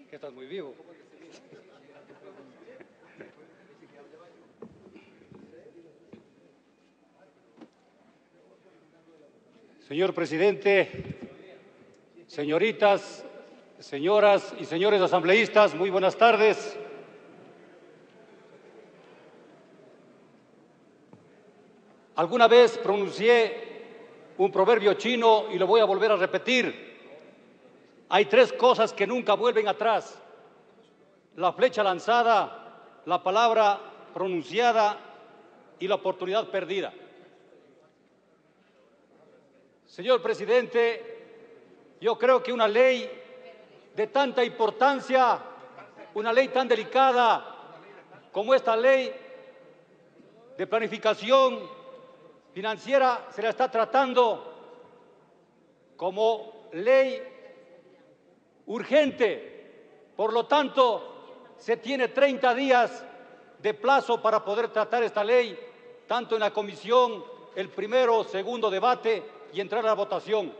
que estás muy vivo. Señor presidente, señoritas, señoras y señores asambleístas, muy buenas tardes. Alguna vez pronuncié un proverbio chino y lo voy a volver a repetir. Hay tres cosas que nunca vuelven atrás: la flecha lanzada, la palabra pronunciada y la oportunidad perdida. Señor presidente, yo creo que una ley de tanta importancia, una ley tan delicada como esta ley de planificación financiera, se la está tratando como ley urgente. Por lo tanto, se tiene 30 días de plazo para poder tratar esta ley, tanto en la comisión, el primero o segundo debate y entrar a la votación.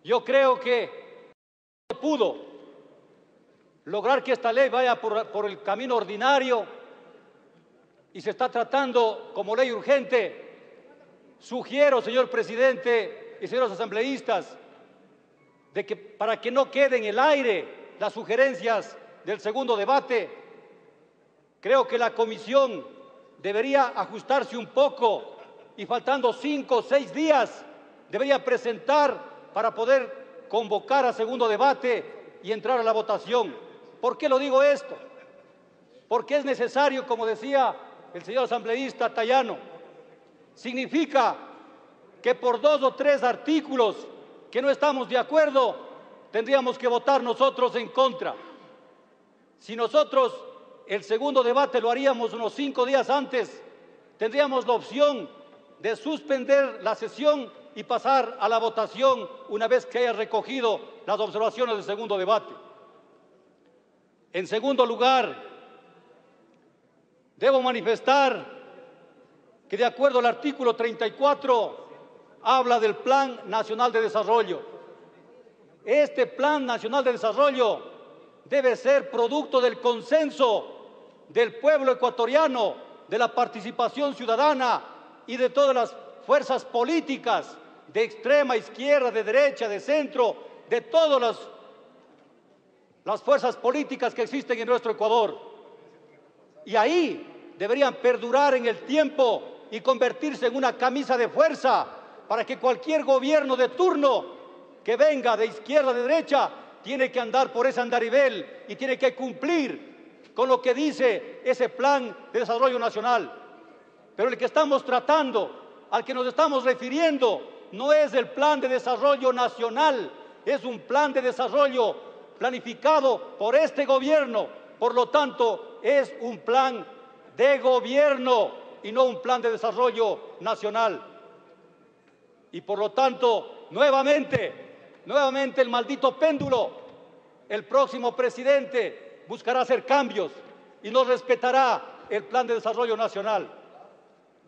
Yo creo que se pudo lograr que esta ley vaya por el camino ordinario y se está tratando como ley urgente. Sugiero, señor presidente y señores asambleístas, de que para que no quede en el aire las sugerencias del segundo debate, creo que la comisión debería ajustarse un poco y faltando 5 o 6 días debería presentar para poder convocar a segundo debate y entrar a la votación. ¿Por qué lo digo esto? Porque es necesario, como decía el señor asambleísta Tayano, significa que por 2 o 3 artículos que no estamos de acuerdo, tendríamos que votar nosotros en contra. Si nosotros el segundo debate lo haríamos unos 5 días antes, tendríamos la opción de suspender la sesión y pasar a la votación una vez que haya recogido las observaciones del segundo debate. En segundo lugar, debo manifestar que de acuerdo al artículo 34 habla del Plan Nacional de Desarrollo. Este Plan Nacional de Desarrollo debe ser producto del consenso del pueblo ecuatoriano, de la participación ciudadana y de todas las fuerzas políticas, de extrema izquierda, de derecha, de centro, de todas las fuerzas políticas que existen en nuestro Ecuador. Y ahí deberían perdurar en el tiempo y convertirse en una camisa de fuerza para que cualquier gobierno de turno que venga de izquierda, de derecha, tiene que andar por ese andarivel y tiene que cumplir con lo que dice ese Plan de Desarrollo Nacional. Pero el que estamos tratando, al que nos estamos refiriendo, no es el Plan de Desarrollo Nacional, es un plan de desarrollo planificado por este gobierno. Por lo tanto, es un plan de gobierno y no un plan de desarrollo nacional. Y por lo tanto, nuevamente el maldito péndulo, el próximo presidente buscará hacer cambios y no respetará el plan de desarrollo nacional.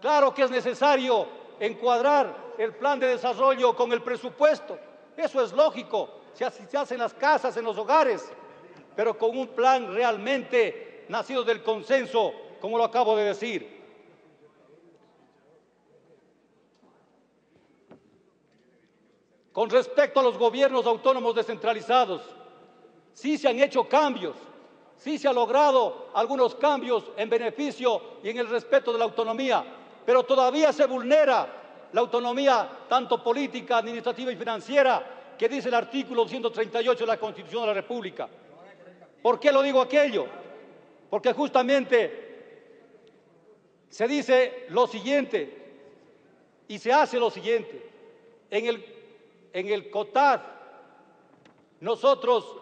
Claro que es necesario encuadrar el plan de desarrollo con el presupuesto. Eso es lógico, se hace en las casas, en los hogares, pero con un plan realmente nacido del consenso, como lo acabo de decir. Con respecto a los gobiernos autónomos descentralizados, sí se han hecho cambios, sí se han logrado algunos cambios en beneficio y en el respeto de la autonomía, pero todavía se vulnera la autonomía tanto política, administrativa y financiera que dice el artículo 138 de la Constitución de la República. ¿Por qué lo digo aquello? Porque justamente se dice lo siguiente y se hace lo siguiente. En el COTAD nosotros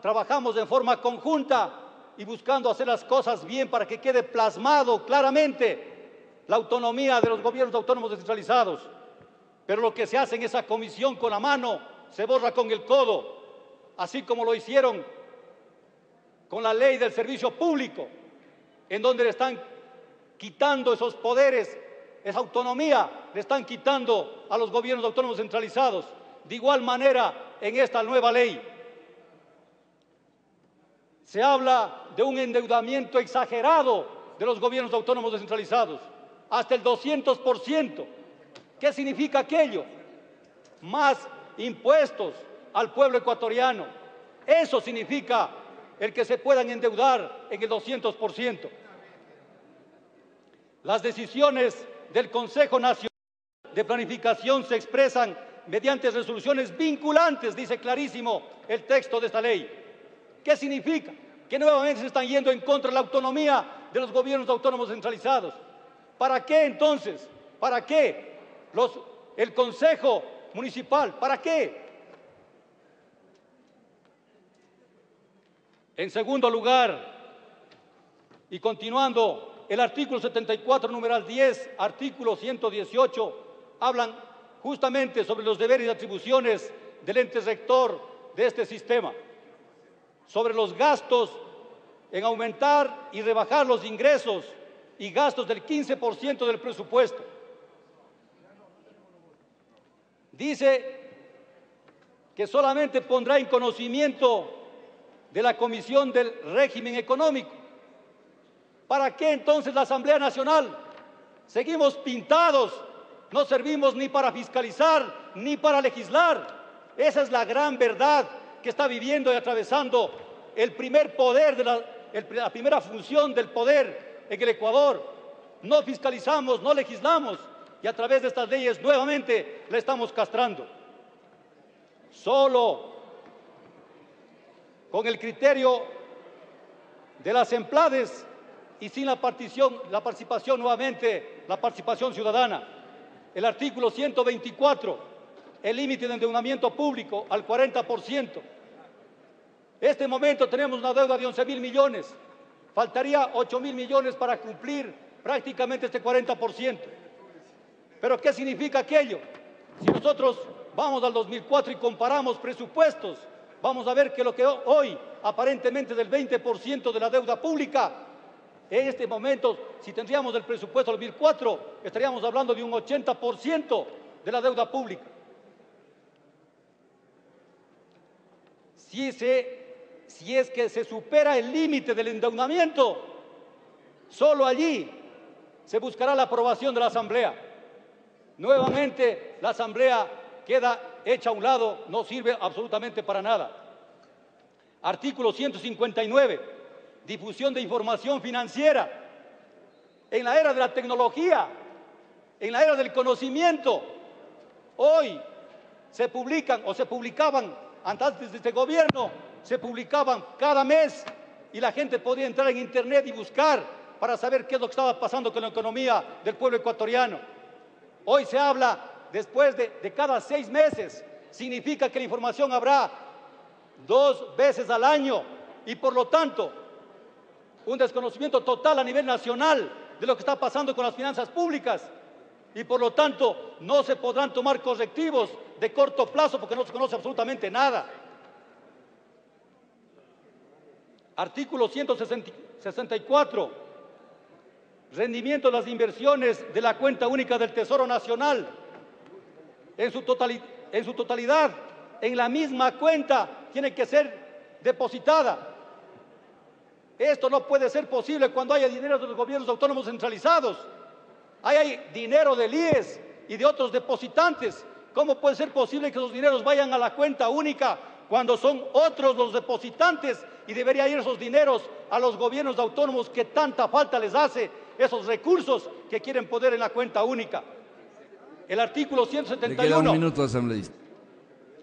trabajamos en forma conjunta y buscando hacer las cosas bien para que quede plasmado claramente la autonomía de los gobiernos autónomos descentralizados. Pero lo que se hace en esa comisión con la mano se borra con el codo, así como lo hicieron con la ley del servicio público, en donde le están quitando esos poderes, esa autonomía, le están quitando a los gobiernos autónomos centralizados. De igual manera, en esta nueva ley, Se habla de un endeudamiento exagerado de los gobiernos autónomos descentralizados, hasta el 200%. ¿Qué significa aquello? Más impuestos al pueblo ecuatoriano. Eso significa el que se puedan endeudar en el 200%. Las decisiones del Consejo Nacional de Planificación se expresan mediante resoluciones vinculantes, dice clarísimo el texto de esta ley. ¿Qué significa? Que nuevamente se están yendo en contra de la autonomía de los gobiernos autónomos centralizados. ¿Para qué entonces? ¿Para qué el Consejo Municipal? ¿Para qué? En segundo lugar, y continuando, el artículo 74, numeral 10, artículo 118, hablan justamente sobre los deberes y atribuciones del ente rector de este sistema, sobre los gastos en aumentar y rebajar los ingresos y gastos del 15% del presupuesto. Dice que solamente pondrá en conocimiento de la Comisión del Régimen Económico. ¿Para qué entonces la Asamblea Nacional? Seguimos pintados, no servimos ni para fiscalizar ni para legislar. Esa es la gran verdad que está viviendo y atravesando el primer poder, la primera función del poder en el Ecuador. No fiscalizamos, no legislamos y a través de estas leyes nuevamente la estamos castrando. Solo con el criterio de las EMPLADES y sin la participación nuevamente, la participación ciudadana. El artículo 124, el límite de endeudamiento público al 40%. Este momento tenemos una deuda de 11.000 millones, faltaría 8.000 millones para cumplir prácticamente este 40%. ¿Pero qué significa aquello? Si nosotros vamos al 2004 y comparamos presupuestos, vamos a ver que lo que hoy aparentemente es del 20% de la deuda pública, en este momento, si tendríamos el presupuesto del 2004, estaríamos hablando de un 80% de la deuda pública. Si es que se supera el límite del endeudamiento, solo allí se buscará la aprobación de la Asamblea. Nuevamente, la Asamblea queda hecha a un lado, no sirve absolutamente para nada. Artículo 159. Difusión de información financiera. En la era de la tecnología, en la era del conocimiento, hoy se publican o se publicaban, antes de este gobierno, se publicaban cada mes y la gente podía entrar en internet y buscar para saber qué es lo que estaba pasando con la economía del pueblo ecuatoriano. Hoy se habla después de cada 6 meses, significa que la información habrá 2 veces al año y por lo tanto un desconocimiento total a nivel nacional de lo que está pasando con las finanzas públicas y por lo tanto no se podrán tomar correctivos de corto plazo porque no se conoce absolutamente nada. Artículo 164. Rendimiento de las inversiones de la cuenta única del Tesoro Nacional en su totalidad, en la misma cuenta tiene que ser depositada. Esto no puede ser posible cuando haya dinero de los gobiernos autónomos centralizados. Hay dinero del IES y de otros depositantes. ¿Cómo puede ser posible que esos dineros vayan a la cuenta única cuando son otros los depositantes y deberían ir esos dineros a los gobiernos autónomos que tanta falta les hace esos recursos que quieren poner en la cuenta única? El artículo 171. Le queda un minuto, asambleísta.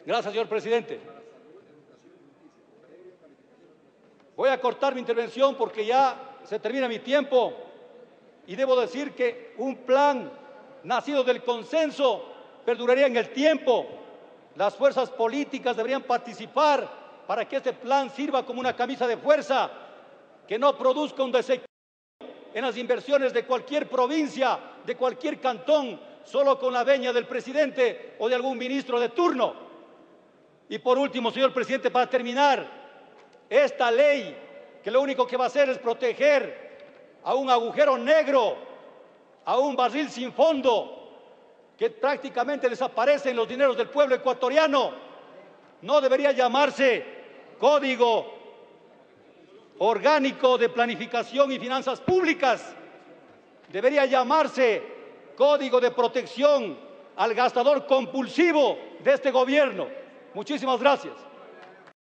Gracias, señor presidente. Voy a cortar mi intervención porque ya se termina mi tiempo y debo decir que un plan nacido del consenso perduraría en el tiempo. Las fuerzas políticas deberían participar para que este plan sirva como una camisa de fuerza, que no produzca un desequilibrio en las inversiones de cualquier provincia, de cualquier cantón, solo con la veña del presidente o de algún ministro de turno. Y por último, señor presidente, para terminar, esta ley que lo único que va a hacer es proteger a un agujero negro, a un barril sin fondo, que prácticamente desaparecen los dineros del pueblo ecuatoriano, no debería llamarse Código orgánico de planificación y finanzas públicas debería llamarse Código de Protección al Gastador Compulsivo de este gobierno. Muchísimas gracias.